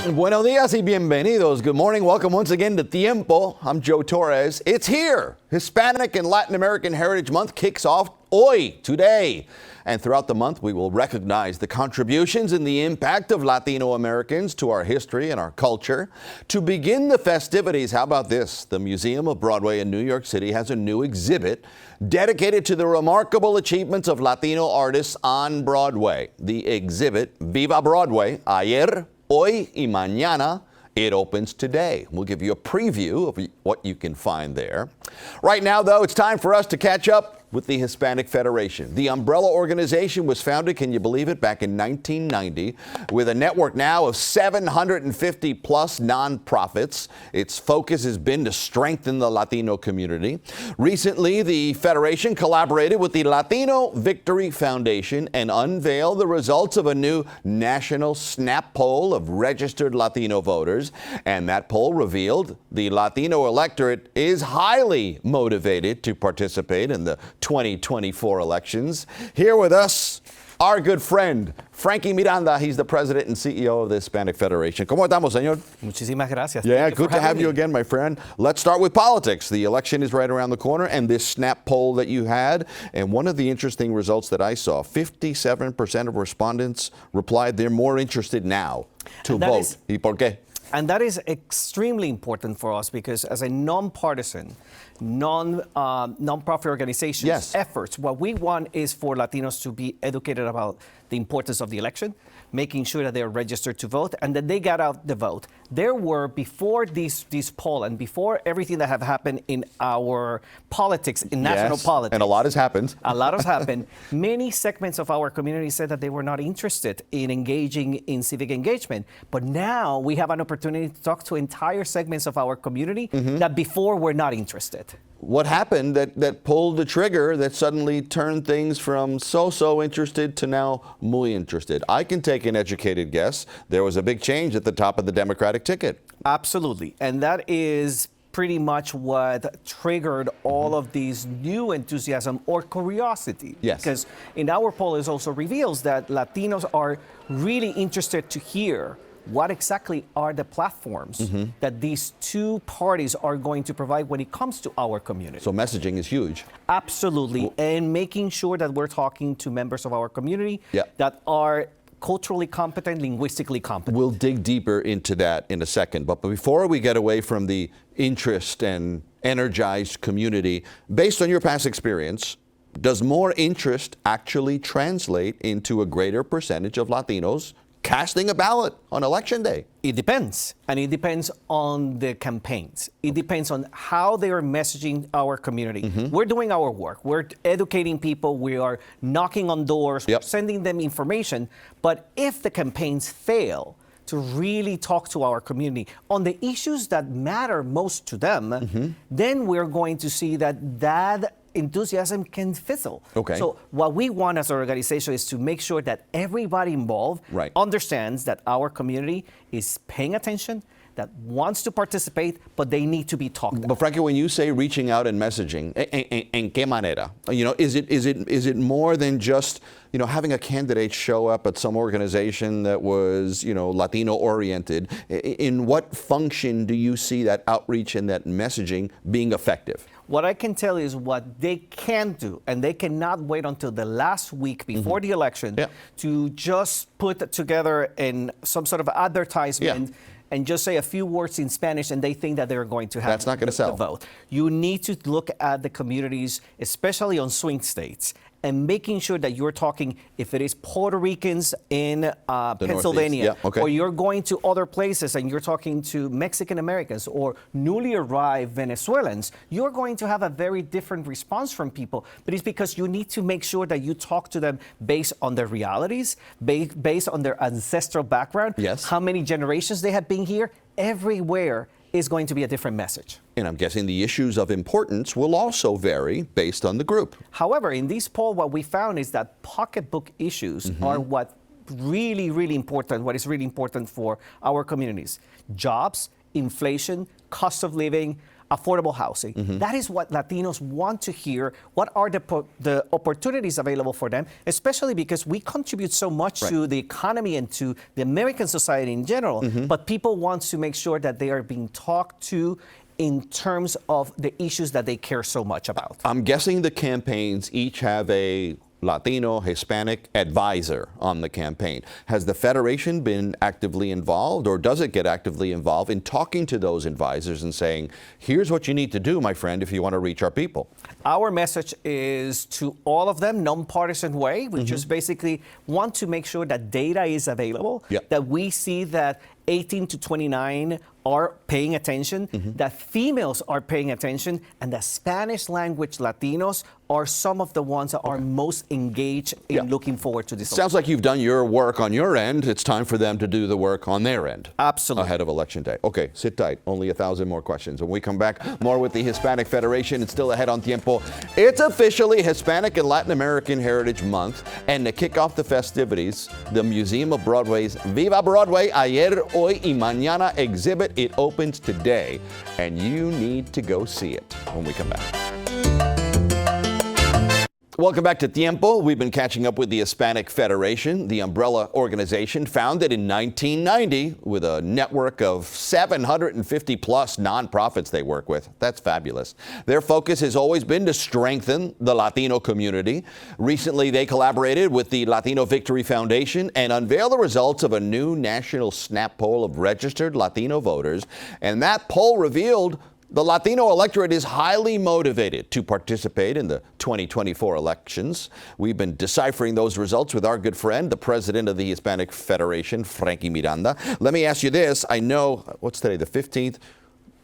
Buenos días y bienvenidos. Good morning. Welcome once again to Tiempo. I'm JoeTorres. It's here. Hispanic and Latin American Heritage Month kicks off today. And throughout the month, we will recognize the contributions and the impact of Latino Americans to our history and our culture. To begin the festivities, how about this? The Museum of Broadway in New York City has a new exhibit dedicated to the remarkable achievements of Latino artists on Broadway. The exhibit, Viva Broadway, Ayer, Hoy y Mañana, it opens today. We'll give you a preview of what you can find there. Right now, though, it's time for us to catch up with the Hispanic Federation. The umbrella organization was founded, can you believe it, back in 1990, with a network now of 750 plus nonprofits. Its focus has been to strengthen the Latino community. Recently, the Federation collaborated with the Latino Victory Foundation and unveiled the results of a new national snap poll of registered Latino voters. And that poll revealed the Latino electorate is highly motivated to participate in the 2024 elections. Here with us, our good friend, Frankie Miranda. He's the president and CEO of the Hispanic Federation. ¿Cómo estamos, señor? Muchísimas gracias. Yeah, good to have you again, my friend. Let's start with politics. The election is right around the corner, and this snap poll that you had, and one of the interesting results that I saw, 57% of respondents replied they're more interested now to vote. ¿Y por qué? And that is extremely important for us because as a nonpartisan, non-profit organization's efforts, what we want is for Latinos to be educated about the importance of the election, making sure that they're registered to vote, and that they got out the vote. There were, before this poll and before everything that have happened in our politics, in national politics. And a lot has happened. A lot has happened. Many segments of our community said that they were not interested in engaging in civic engagement. But now we have an opportunity to talk to entire segments of our community that before were not interested. What happened that pulled the trigger that suddenly turned things from so interested to now muy interested? I can take an educated guess. There was a big change at the top of the Democratic ticket. Absolutely. And that is pretty much what triggered all of these new enthusiasm or curiosity. Yes. Because in our poll, it also reveals that Latinos are really interested to hear what exactly are the platforms that these two parties are going to provide when it comes to our community. So messaging is huge. Absolutely. And making sure that we're talking to members of our community that are culturally competent, linguistically competent. We'll dig deeper into that in a second. But before we get away from the interest and energized community, based on your past experience, does more interest actually translate into a greater percentage of Latinos casting a ballot on election day? It depends. And it depends on the campaigns. It depends on how they are messaging our community. We're doing our work. We're educating people. We are knocking on doors, sending them information. But if the campaigns fail to really talk to our community on the issues that matter most to them, then we're going to see that enthusiasm can fizzle. Okay. So what we want as an organization is to make sure that everybody involved understands that our community is paying attention, that wants to participate, but they need to be talked about. But Frankie, when you say reaching out and messaging, en qué manera? You know, is it more than just, you know, having a candidate show up at some organization that was, you know, Latino oriented? In what function do you see that outreach and that messaging being effective? What I can tell you is what they can do, and they cannot wait until the last week before the election to just put together in some sort of advertisement and just say a few words in Spanish, and they think that they're going to have That's not going to sell. The vote. You need to look at the communities, especially on swing states, and making sure that you're talking, if it is Puerto Ricans in Pennsylvania, or you're going to other places and you're talking to Mexican Americans or newly arrived Venezuelans, you're going to have a very different response from people. But it's because you need to make sure that you talk to them based on their realities, based on their ancestral background, how many generations they have been here. Everywhere is going to be a different message. And I'm guessing the issues of importance will also vary based on the group. However, in this poll, what we found is that pocketbook issues are what is really important for our communities. Jobs, inflation, cost of living, affordable housing. That is what Latinos want to hear. What are the opportunities available for them, especially because we contribute so much to the economy and to the American society in general, but people want to make sure that they are being talked to in terms of the issues that they care so much about. I'm guessing the campaigns each have a Latino, Hispanic advisor on the campaign. Has the Federation been actively involved, or does it get actively involved in talking to those advisors and saying, here's what you need to do, my friend, if you want to reach our people? Our message is to all of them, nonpartisan way. We just basically want to make sure that data is available, that we see that 18 to 29 are paying attention, that females are paying attention, and that Spanish language Latinos are some of the ones that are most engaged in looking forward to this. Sounds like you've done your work on your end. It's time for them to do the work on their end. Absolutely. Ahead of Election Day. Okay, sit tight. Only 1,000 more questions. When we come back, more with the Hispanic Federation. It's still ahead on Tiempo. It's officially Hispanic and Latin American Heritage Month. And to kick off the festivities, the Museum of Broadway's Viva Broadway Ayer, Hoy y Mañana exhibit. It opens today, and you need to go see it when we come back. Welcome back to Tiempo. We've been catching up with the Hispanic Federation, the umbrella organization founded in 1990 with a network of 750 plus nonprofits they work with. That's fabulous. Their focus has always been to strengthen the Latino community. Recently, they collaborated with the Latino Victory Foundation and unveiled the results of a new national snap poll of registered Latino voters. And that poll revealed the Latino electorate is highly motivated to participate in the 2024 elections. We've been deciphering those results with our good friend, the president of the Hispanic Federation, Frankie Miranda. Let me ask you this. I know, what's today, the 15th?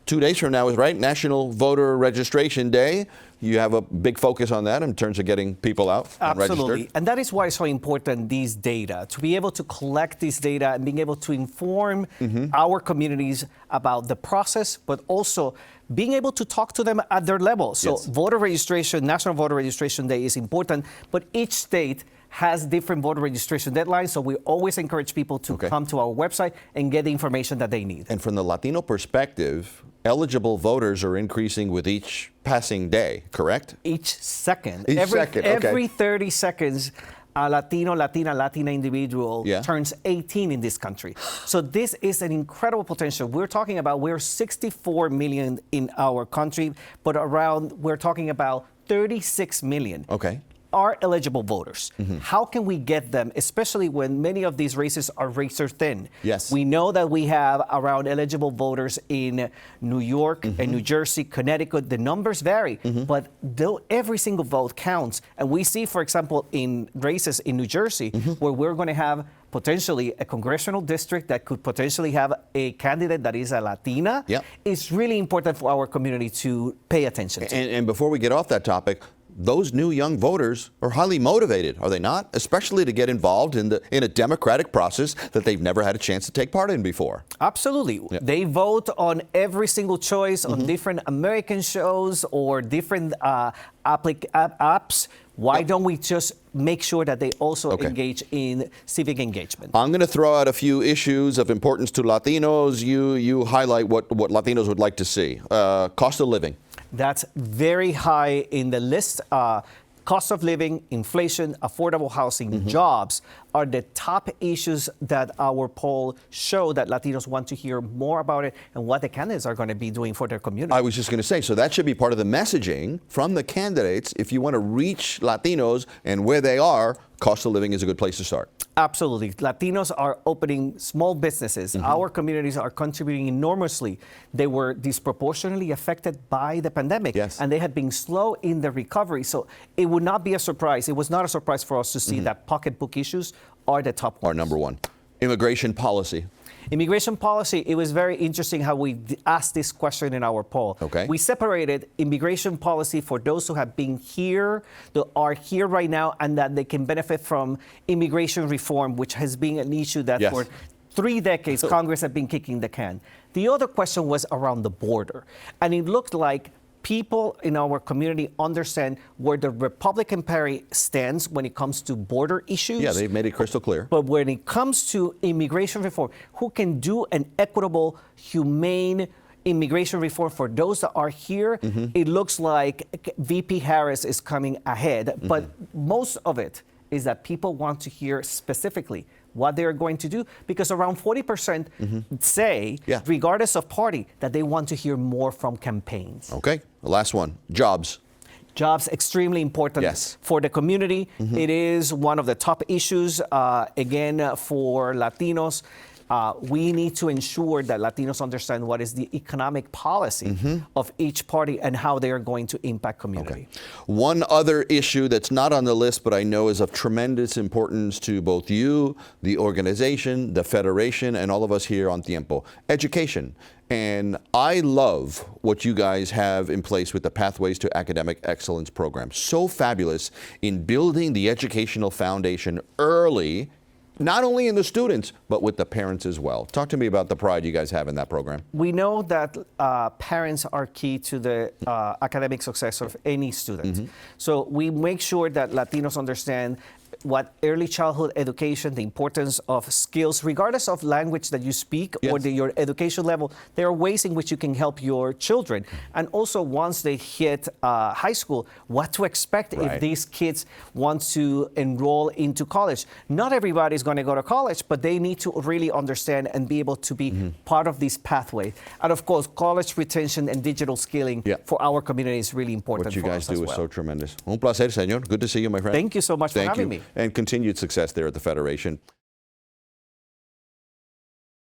2 days from now is right, National Voter Registration Day. You have a big focus on that in terms of getting people out and Absolutely. registered. And that is why it's so important, these data, to be able to collect this data and being able to inform our communities about the process, but also being able to talk to them at their level. So voter registration, National Voter Registration Day is important, but each state has different voter registration deadlines, so we always encourage people to come to our website and get the information that they need. And from the Latino perspective, eligible voters are increasing with each passing day, correct? Each second. Every 30 seconds, a Latino, Latina individual turns 18 in this country. So this is an incredible potential. We're talking about, we're 64 million in our country, but we're talking about 36 million. Are eligible voters. How can we get them, especially when many of these races are razor thin? We know that we have around eligible voters in New York and New Jersey, Connecticut. The numbers vary, but every single vote counts. And we see, for example, in races in New Jersey, where we're going to have potentially a congressional district that could potentially have a candidate that is a Latina. It's really important for our community to pay attention to. And before we get off that topic, those new young voters are highly motivated, are they not? Especially to get involved in a democratic process that they've never had a chance to take part in before. Absolutely. They vote on every single choice on different American shows or different apps. Why don't we just make sure that they also engage in civic engagement? I'm going to throw out a few issues of importance to Latinos. You highlight what Latinos would like to see. Cost of living. That's very high in the list. Cost of living, inflation, affordable housing, jobs are the top issues that our poll show that Latinos want to hear more about it and what the candidates are going to be doing for their community. I was just going to say, so that should be part of the messaging from the candidates. If you want to reach Latinos and where they are, cost of living is a good place to start. Absolutely. Latinos are opening small businesses. Our communities are contributing enormously. They were disproportionately affected by the pandemic, and they had been slow in the recovery. So it would not be a surprise. It was not a surprise for us to see that pocketbook issues are the top ones. Are number one. Immigration policy. Immigration policy, it was very interesting how we asked this question in our poll. We separated immigration policy for those who have been here, that are here right now, and that they can benefit from immigration reform, which has been an issue that for 3 decades, Congress have been kicking the can. The other question was around the border. And it looked like people in our community understand where the Republican Party stands when it comes to border issues. Yeah, they've made it crystal clear. But when it comes to immigration reform, who can do an equitable, humane immigration reform, for those that are here, it looks like VP Harris is coming ahead. But most of it is that people want to hear specifically what they're going to do, because around 40% say, regardless of party, that they want to hear more from campaigns. Okay, the last one, jobs. Jobs, extremely important for the community. It is one of the top issues, again, for Latinos. We need to ensure that Latinos understand what is the economic policy of each party and how they are going to impact community. Okay. One other issue that's not on the list, but I know is of tremendous importance to both you, the organization, the Federation, and all of us here on Tiempo, education. And I love what you guys have in place with the Pathways to Academic Excellence program. So fabulous in building the educational foundation early, not only in the students, but with the parents as well. Talk to me about the pride you guys have in that program. We know that parents are key to the academic success of any student. So we make sure that Latinos understand what early childhood education, the importance of skills, regardless of language that you speak or your education level, there are ways in which you can help your children. And also, once they hit high school, what to expect if these kids want to enroll into college. Not everybody is going to go to college, but they need to really understand and be able to be part of this pathway. And of course, college retention and digital skilling for our community is really important. What you guys do is so tremendous. Un placer, señor. Good to see you, my friend. Thank you so much for having me. And continued success there at the Federation.